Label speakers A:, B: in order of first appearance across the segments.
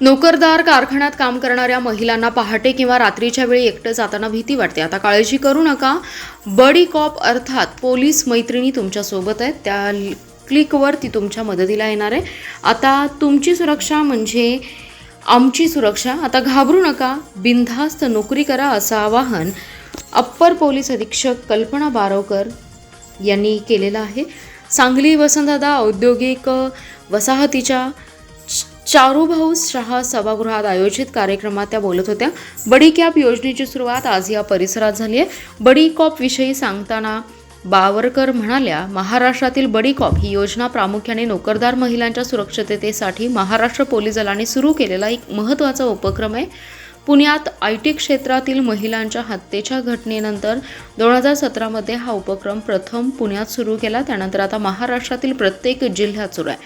A: नोकरदार कारखान्यात काम करणाऱ्या महिलांना पहाटे किंवा रात्रीच्या वेळी एकटं जाताना भीती वाटते. आता काळजी करू नका. बडी कॉप अर्थात पोलीस मैत्रिणी तुमच्यासोबत आहेत. त्या क्लिकवर ती तुमच्या मदतीला येणार आहे. आता तुमची सुरक्षा म्हणजे आमची सुरक्षा. आता घाबरू नका, बिनधास्त नोकरी करा असं आवाहन अप्पर पोलीस अधीक्षक कल्पना बारवकर यांनी केलेलं आहे. सांगली वसंतदादा औद्योगिक वसाहतीच्या चारुभाऊ शहा सभागृहात आयोजित कार्यक्रमात त्या बोलत होत्या. बडी कॉप योजनेची सुरुवात आज या परिसरात झाली आहे. बडी कॉप विषयी सांगताना बावरकर म्हणाल्या, महाराष्ट्रातील बडी कॉप ही योजना प्रामुख्याने नोकरदार महिलांच्या सुरक्षिततेसाठी महाराष्ट्र पोलीस दलाने सुरू केलेला एक महत्त्वाचा उपक्रम आहे. पुण्यात IT क्षेत्रातील महिलांच्या हत्येच्या घटनेनंतर 2017मध्ये हा उपक्रम प्रथम पुण्यात सुरू केला. त्यानंतर आता महाराष्ट्रातील प्रत्येक जिल्ह्यात सुरू आहे.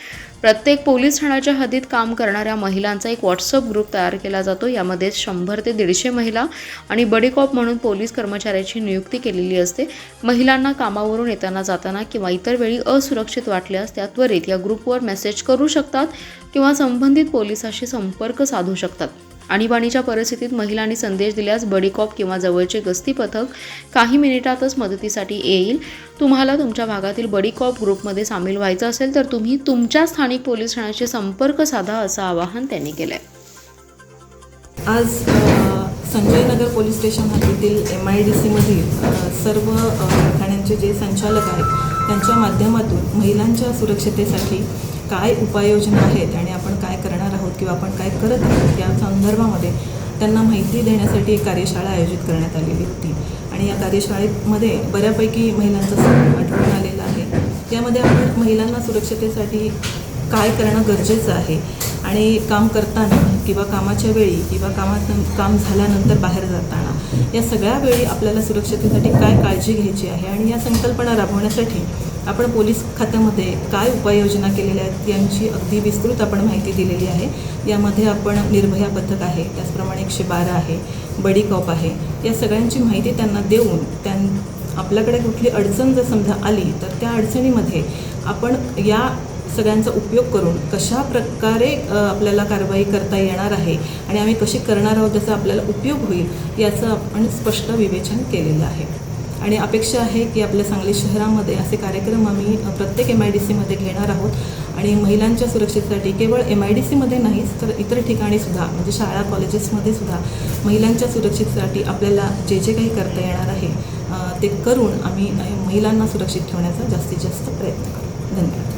A: प्रत्येक पोलीस ठाण्याच्या हद्दीत काम करणाऱ्या महिलांचा एक WhatsApp ग्रुप तयार केला जातो. यामध्ये 100 ते 150 महिला आणि बडी कॉप म्हणून पोलीस कर्मचाऱ्याची नियुक्ती केलेली असते. महिलांना कामावरून येताना जाताना किंवा इतर वेळी असुरक्षित वाटल्यास त्या त्वरित या ग्रुपवर मेसेज करू शकतात किंवा संबंधित पोलिसाशी संपर्क साधू शकतात. आणीबाणीच्या परिस्थितीत महिलांनी संदेश दिल्यास बडी कॉप किंवा जवळचे गस्ती पथक काही मिनिटातच मदतीसाठी येईल. तुम्हाला तुमच्या भागातील बडी कॉप ग्रुपमध्ये सामील व्हायचं असेल तर तुम्ही तुमच्या स्थानिक पोलीस ठाण्याशी संपर्क साधा असं आवाहन त्यांनी केलं आहे.
B: आज संजयनगर पोलीस स्टेशन हद्दीतील MIDCमधील सर्व ठाण्यांचे जे संचालक आहेत त्यांच्या माध्यमातून महिलांच्या सुरक्षतेसाठी काय उपाययोजना आहेत आणि आपण काय करणार आहोत किंवा आपण काय करत आहोत या संदर्भामध्ये त्यांना माहिती देण्यासाठी एक कार्यशाळा आयोजित करण्यात आलेली होती. आणि या कार्यशाळेमध्ये बऱ्यापैकी महिलांचा सहभाग आढळून आलेला आहे. यामध्ये आपण महिलांना सुरक्षतेसाठी काय करणं गरजेचं आहे आणि काम करताना किंवा कामाच्या वेळी किंवा काम झाल्यानंतर बाहेर जाताना या सगळ्या वेळी आपल्याला सुरक्षतेसाठी काय काळजी घ्यायची आहे आणि या संकल्पना राबवण्यासाठी आपण पोलीस खात्यामध्ये काय उपाययोजना केलेल्या आहेत यांची अगदी विस्तृत आपण माहिती दिलेली आहे. यामध्ये आपण निर्भया पथक आहे, त्याचप्रमाणे 112 आहे, बडी कॉप आहे, या सगळ्यांची माहिती त्यांना देऊन आपल्याकडे कुठली अडचण जर समजा आली तर त्या अडचणीमध्ये आपण या सगळ्यांचा उपयोग करून कशा प्रकारे आपल्याला कारवाई करता येणार आहे आणि आम्ही कशी करणार आहोत ज्याचा आपल्याला उपयोग होईल याचं आपण स्पष्ट विवेचन केलेलं आहे. आणि अपेक्षा आहे की आपल्या सांगली शहरामध्ये असे कार्यक्रम आम्ही प्रत्येक MIDCमध्ये घेणार आहोत आणि महिलांच्या सुरक्षेसाठी केवळ MIDCमध्ये नाहीच तर इतर ठिकाणीसुद्धा म्हणजे शाळा कॉलेजेसमध्ये सुद्धा महिलांच्या सुरक्षेसाठी आपल्याला जे काही करता येणार आहे ते करून आम्ही महिलांना सुरक्षित ठेवण्याचा जास्तीत जास्त प्रयत्न करू. धन्यवाद.